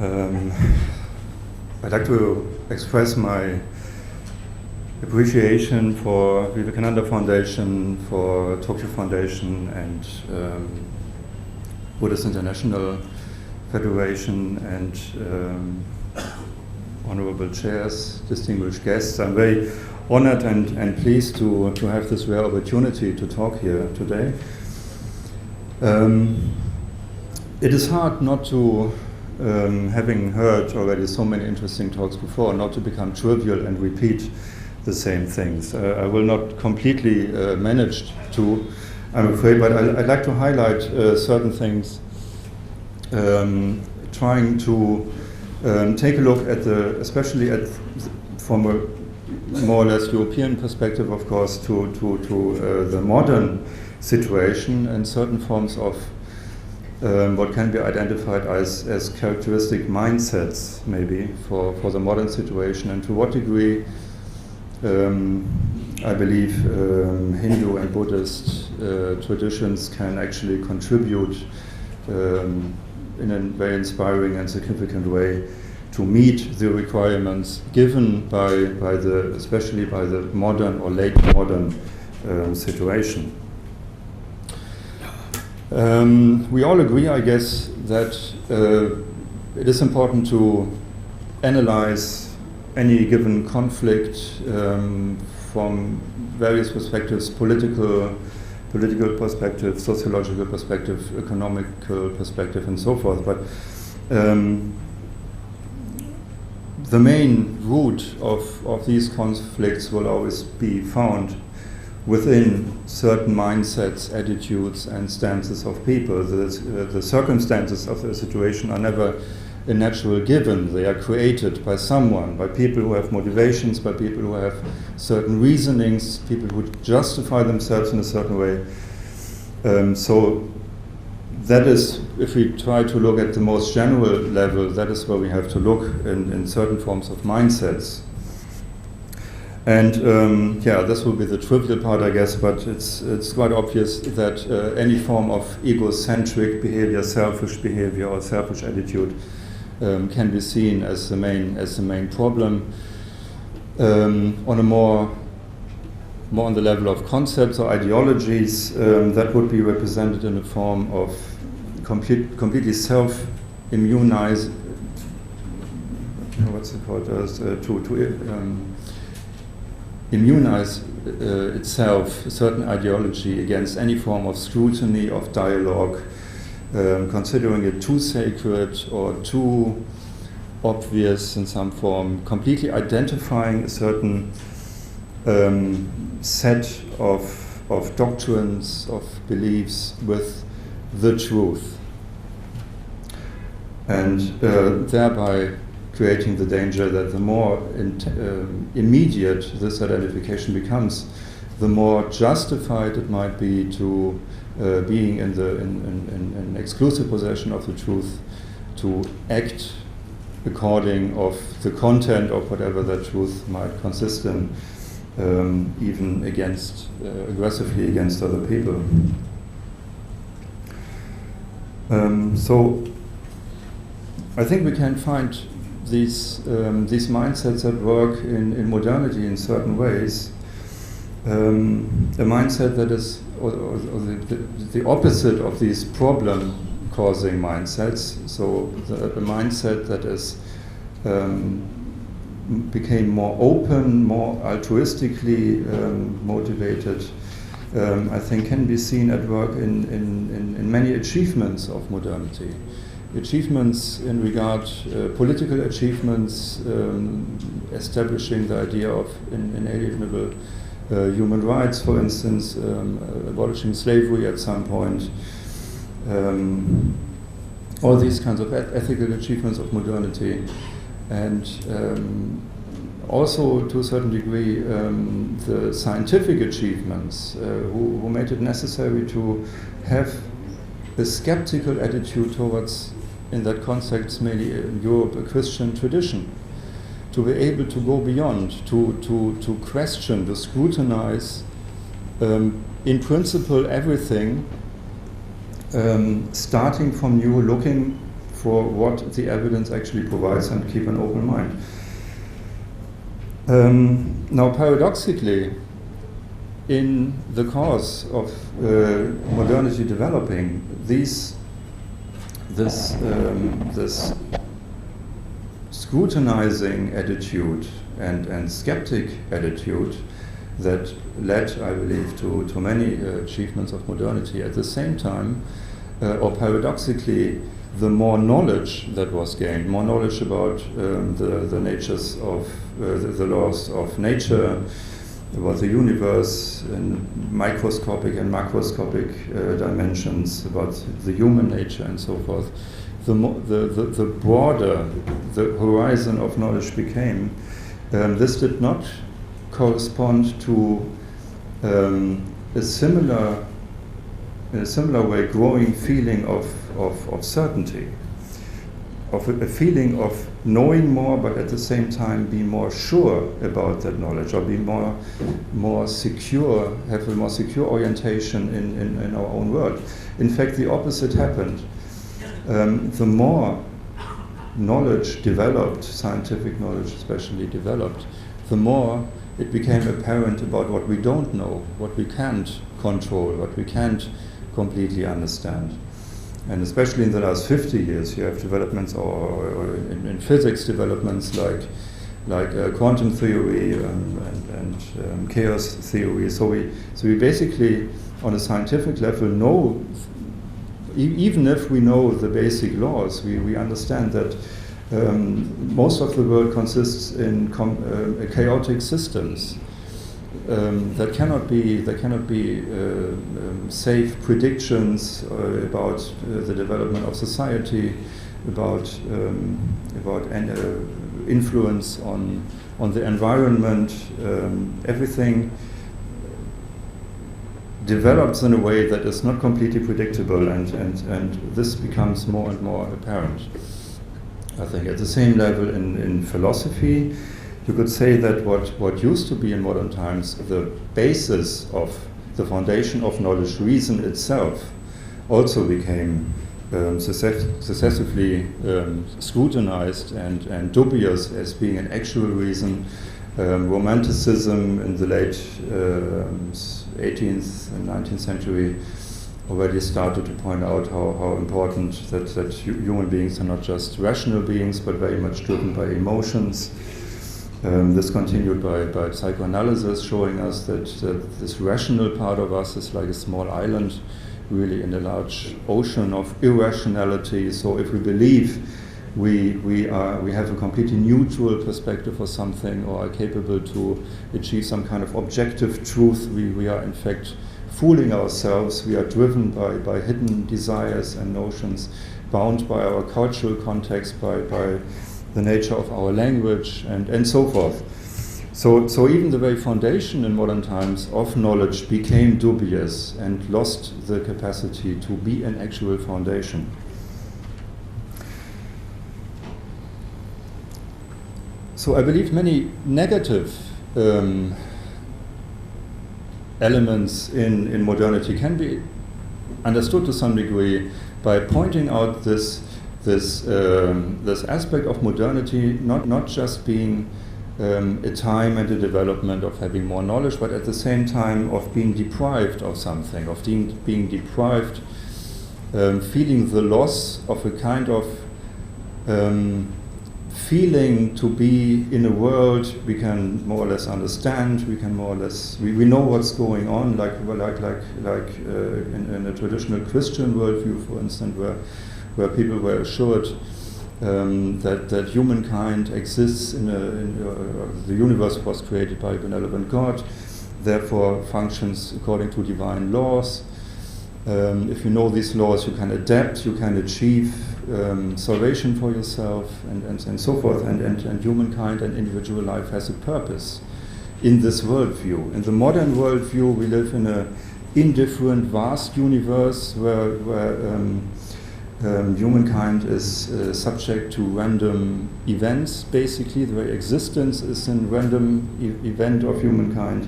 Um, I'd like to express my appreciation for Vivekananda Foundation, for Tokyo Foundation, and Buddhist International Federation, and honorable chairs, distinguished guests. I'm very honored and pleased to have this rare opportunity to talk here today. It is hard not to, having heard already so many interesting talks before, not to become trivial and repeat the same things. I will not completely manage to, I'm afraid, but I'd like to highlight certain things, trying to take a look at especially from a more or less European perspective, of course, to the modern situation and certain forms of what can be identified as characteristic mindsets, maybe, for the modern situation, and to what degree I believe Hindu and Buddhist traditions can actually contribute in a very inspiring and significant way to meet the requirements given especially by the modern or late modern situation. We all agree, I guess, that it is important to analyze any given conflict from various perspectives: political perspective, sociological perspective, economical perspective, and so forth. But the main root of these conflicts will always be found within certain mindsets, attitudes, and stances of people. The circumstances of the situation are never a natural given. They are created by someone, by people who have motivations, by people who have certain reasonings, people who justify themselves in a certain way. So that is, if we try to look at the most general level, that is where we have to look in certain forms of mindsets. And this will be the trivial part, I guess, but it's quite obvious that any form of egocentric behavior, selfish behavior, or selfish attitude can be seen as the main problem. On a more on the level of concepts or ideologies, that would be represented in the form of completely self-immunize. What's it called? Immunize itself, a certain ideology, against any form of scrutiny, of dialogue, considering it too sacred or too obvious in some form, completely identifying a certain set of doctrines, of beliefs with the truth, and thereby creating the danger that the more immediate this identification becomes, the more justified it might be to being in exclusive possession of the truth, to act according of the content of whatever that truth might consist in, even aggressively against other people. So I think we can find these mindsets at work in modernity in certain ways. A mindset that is or the opposite of these problem-causing mindsets. So a mindset that is became more open, more altruistically motivated, I think can be seen at work in many achievements of modernity. Achievements in regard, political achievements, establishing the idea of inalienable human rights, for instance, abolishing slavery at some point, all these kinds of ethical achievements of modernity, and also to a certain degree the scientific achievements who made it necessary to have a skeptical attitude towards, in that context, mainly in Europe, a Christian tradition, to be able to go beyond, to question, to scrutinize, in principle, everything, starting from new, looking for what the evidence actually provides and keep an open mind. Now, paradoxically, in the course of modernity developing, this scrutinizing attitude and skeptic attitude that led, I believe, to many achievements of modernity. At the same time, or paradoxically, the more knowledge that was gained, more knowledge about the natures of the laws of nature, about the universe in microscopic and macroscopic dimensions, about the human nature and so forth, the broader the horizon of knowledge became, this did not correspond to a similar way growing feeling of certainty, of a feeling of knowing more, but at the same time be more sure about that knowledge, or be more secure, have a more secure orientation in our own world. In fact, the opposite happened. The more knowledge developed, scientific knowledge especially developed, the more it became apparent about what we don't know, what we can't control, what we can't completely understand. And especially in the last 50 years, you have developments, or in physics developments like quantum theory and chaos theory. So we basically, on a scientific level, know, even if we know the basic laws, we understand that most of the world consists in chaotic systems that cannot be safe predictions about the development of society, about influence on the environment. Everything develops in a way that is not completely predictable, and this becomes more and more apparent. I think at the same level in philosophy, you could say that what used to be in modern times the basis of the foundation of knowledge, reason itself, also became successively scrutinized and dubious as being an actual reason. Romanticism in the late 18th and 19th century already started to point out how important that human beings are not just rational beings, but very much driven by emotions. This continued by psychoanalysis, showing us that this rational part of us is like a small island, really in a large ocean of irrationality. So if we believe we have a completely neutral perspective for something, or are capable to achieve some kind of objective truth, we are in fact fooling ourselves. We are driven by hidden desires and notions, bound by our cultural context, by the nature of our language, and so forth. So even the very foundation in modern times of knowledge became dubious and lost the capacity to be an actual foundation. So I believe many negative elements in modernity can be understood to some degree by pointing out this aspect of modernity not just being a time and a development of having more knowledge, but at the same time of being deprived of something, of being deprived, feeling the loss of a kind of feeling to be in a world we can more or less understand, we can more or less we know what's going on, like in a traditional Christian worldview, for instance, where people were assured that humankind exists the universe was created by a benevolent God, therefore functions according to divine laws. If you know these laws, you can adapt, you can achieve salvation for yourself, and so forth, and humankind and individual life has a purpose in this worldview. In the modern worldview, we live in an indifferent, vast universe where humankind is subject to random events. Basically, the very existence is a random event of humankind,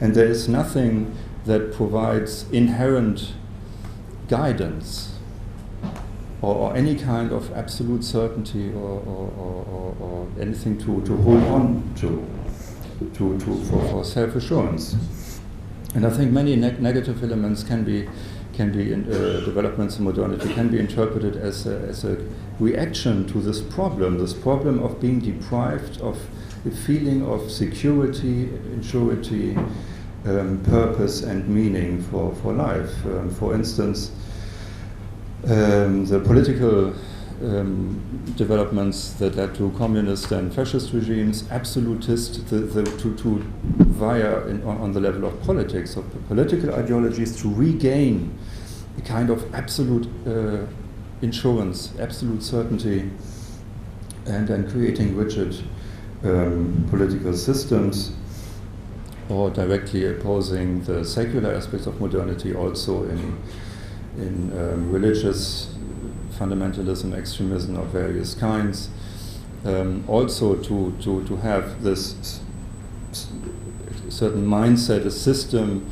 and there is nothing that provides inherent guidance. or any kind of absolute certainty or anything to hold on for self-assurance. And I think many negative elements can be in developments in modernity can be interpreted as a reaction to this problem of being deprived of a feeling of security, insurity, purpose and meaning for life. For instance, the political developments that led to communist and fascist regimes, absolutist, on the level of politics, of political ideologies, to regain a kind of absolute insurance, absolute certainty, and then creating rigid political systems, or directly opposing the secular aspects of modernity, also in religious fundamentalism, extremism of various kinds. Also to have this certain mindset, a system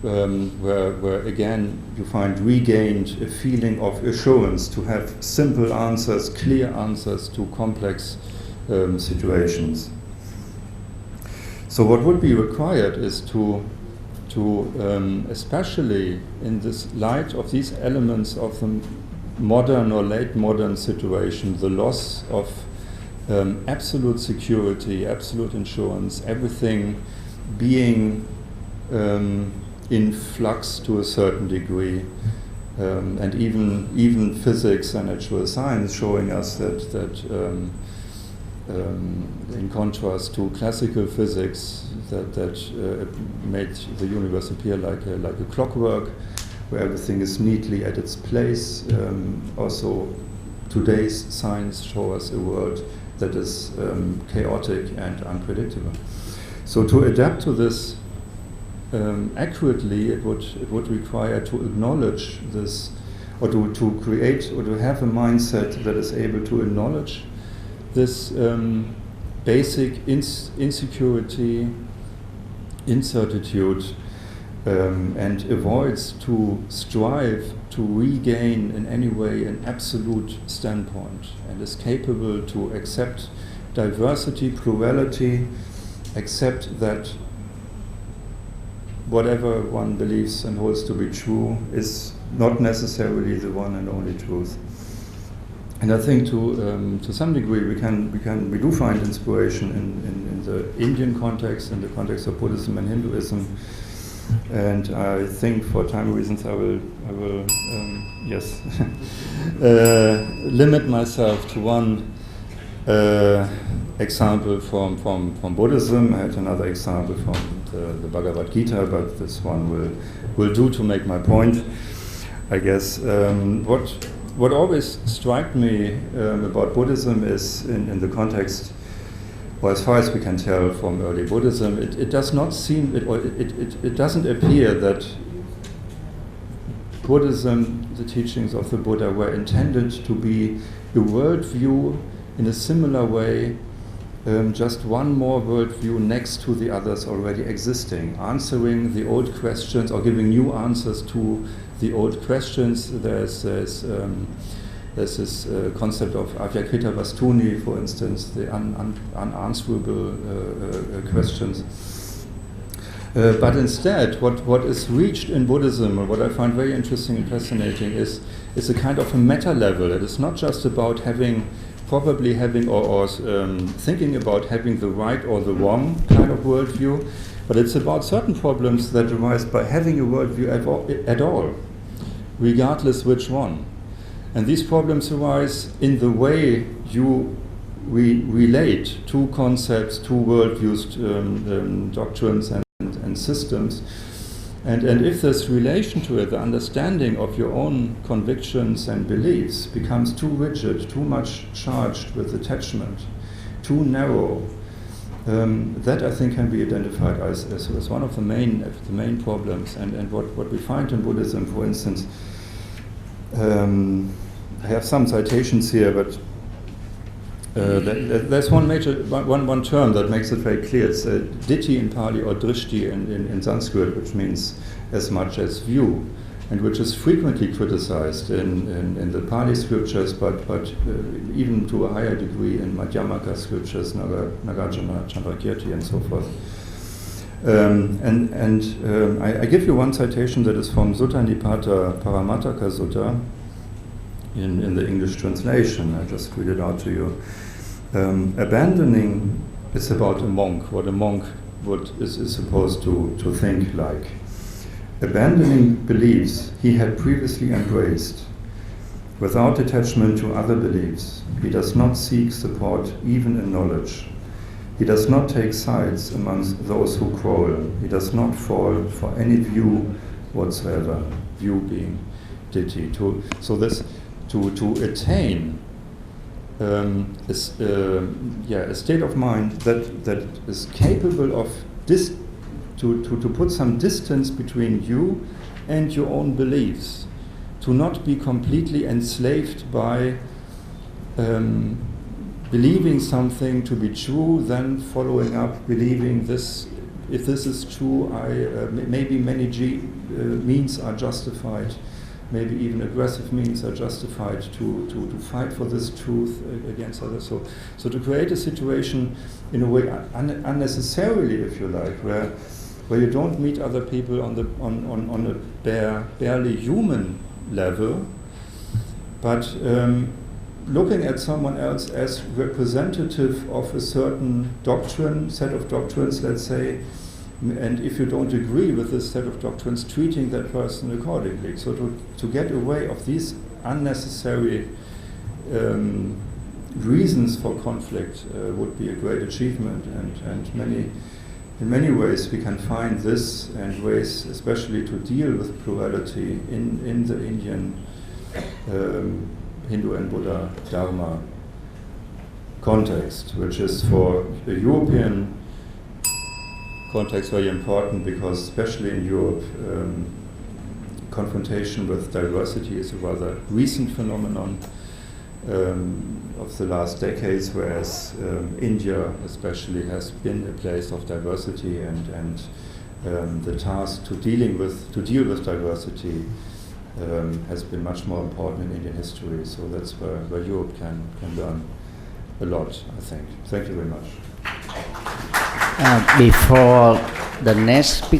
where again you find regained a feeling of assurance, to have simple answers, clear answers to complex situations. So what would be required is to especially in this light of these elements of the modern or late modern situation, the loss of absolute security, absolute insurance, everything being in flux to a certain degree, and even physics and natural science showing us that in contrast to classical physics that made the universe appear like a clockwork, where everything is neatly at its place. Also, today's science shows us a world that is chaotic and unpredictable. So to adapt to this accurately, it would require to acknowledge this, or to create or to have a mindset that is able to acknowledge this basic insecurity, incertitude, and avoids to strive to regain in any way an absolute standpoint, and is capable to accept diversity, plurality, accept that whatever one believes and holds to be true is not necessarily the one and only truth. And I think to some degree we do find inspiration in the Indian context, in the context of Buddhism and Hinduism. And I think, for time reasons, I will limit myself to one example from Buddhism. I had another example from the Bhagavad Gita, but this one will do to make my point, I guess. What always struck me about Buddhism is, in the context, or as far as we can tell from early Buddhism, it does not seem, it doesn't appear that Buddhism, the teachings of the Buddha, were intended to be a worldview in a similar way, just one more worldview next to the others already existing, answering the old questions or giving new answers to the old questions. There's this concept of avyakrita vastuni, for instance, the unanswerable questions. But instead, what is reached in Buddhism, or what I find very interesting and fascinating, is a kind of a meta level. It is not just about probably having or thinking about having the right or the wrong kind of worldview, but it's about certain problems that arise by having a worldview at all, regardless which one. And these problems arise in the way you relate two concepts, two worldviews, doctrines and systems. And if this relation to it, the understanding of your own convictions and beliefs, becomes too rigid, too much charged with attachment, too narrow, that I think can be identified as one of the main problems. And what we find in Buddhism, for instance, I have some citations here, but there's one term that makes it very clear. It's ditthi in Pali, or drishti in Sanskrit, which means as much as view. and which is frequently criticized in the Pali scriptures, but even to a higher degree in Madhyamaka scriptures, Nagarjuna, Chandrakirti, and so forth. I give you one citation that is from Sutta Nipata Paramataka Sutta in the English translation. I just read it out to you. Abandoning is about a monk, what a monk is supposed to think like. Abandoning beliefs he had previously embraced, without attachment to other beliefs, he does not seek support even in knowledge. He does not take sides amongst those who quarrel. He does not fall for any view whatsoever, view being ditthi. To attain a state of mind that is capable of to put some distance between you and your own beliefs, to not be completely enslaved by believing something to be true, then following up, believing this. If this is true, maybe many means are justified. Maybe even aggressive means are justified to fight for this truth against others. So to create a situation in a way unnecessarily, if you like, where you don't meet other people on a barely human level, but looking at someone else as representative of a certain set of doctrines, let's say, and if you don't agree with this set of doctrines, treating that person accordingly. So to get away of these unnecessary reasons for conflict would be a great achievement, and in many ways we can find this and ways especially to deal with plurality in the Indian Hindu and Buddha Dharma context, which is for the European context very important, because especially in Europe, confrontation with diversity is a rather recent phenomenon of the last decades, whereas India especially has been a place of diversity, and the task to deal with diversity has been much more important in Indian history. So that's where Europe can learn a lot, I think. Thank you very much. Before the next speaker,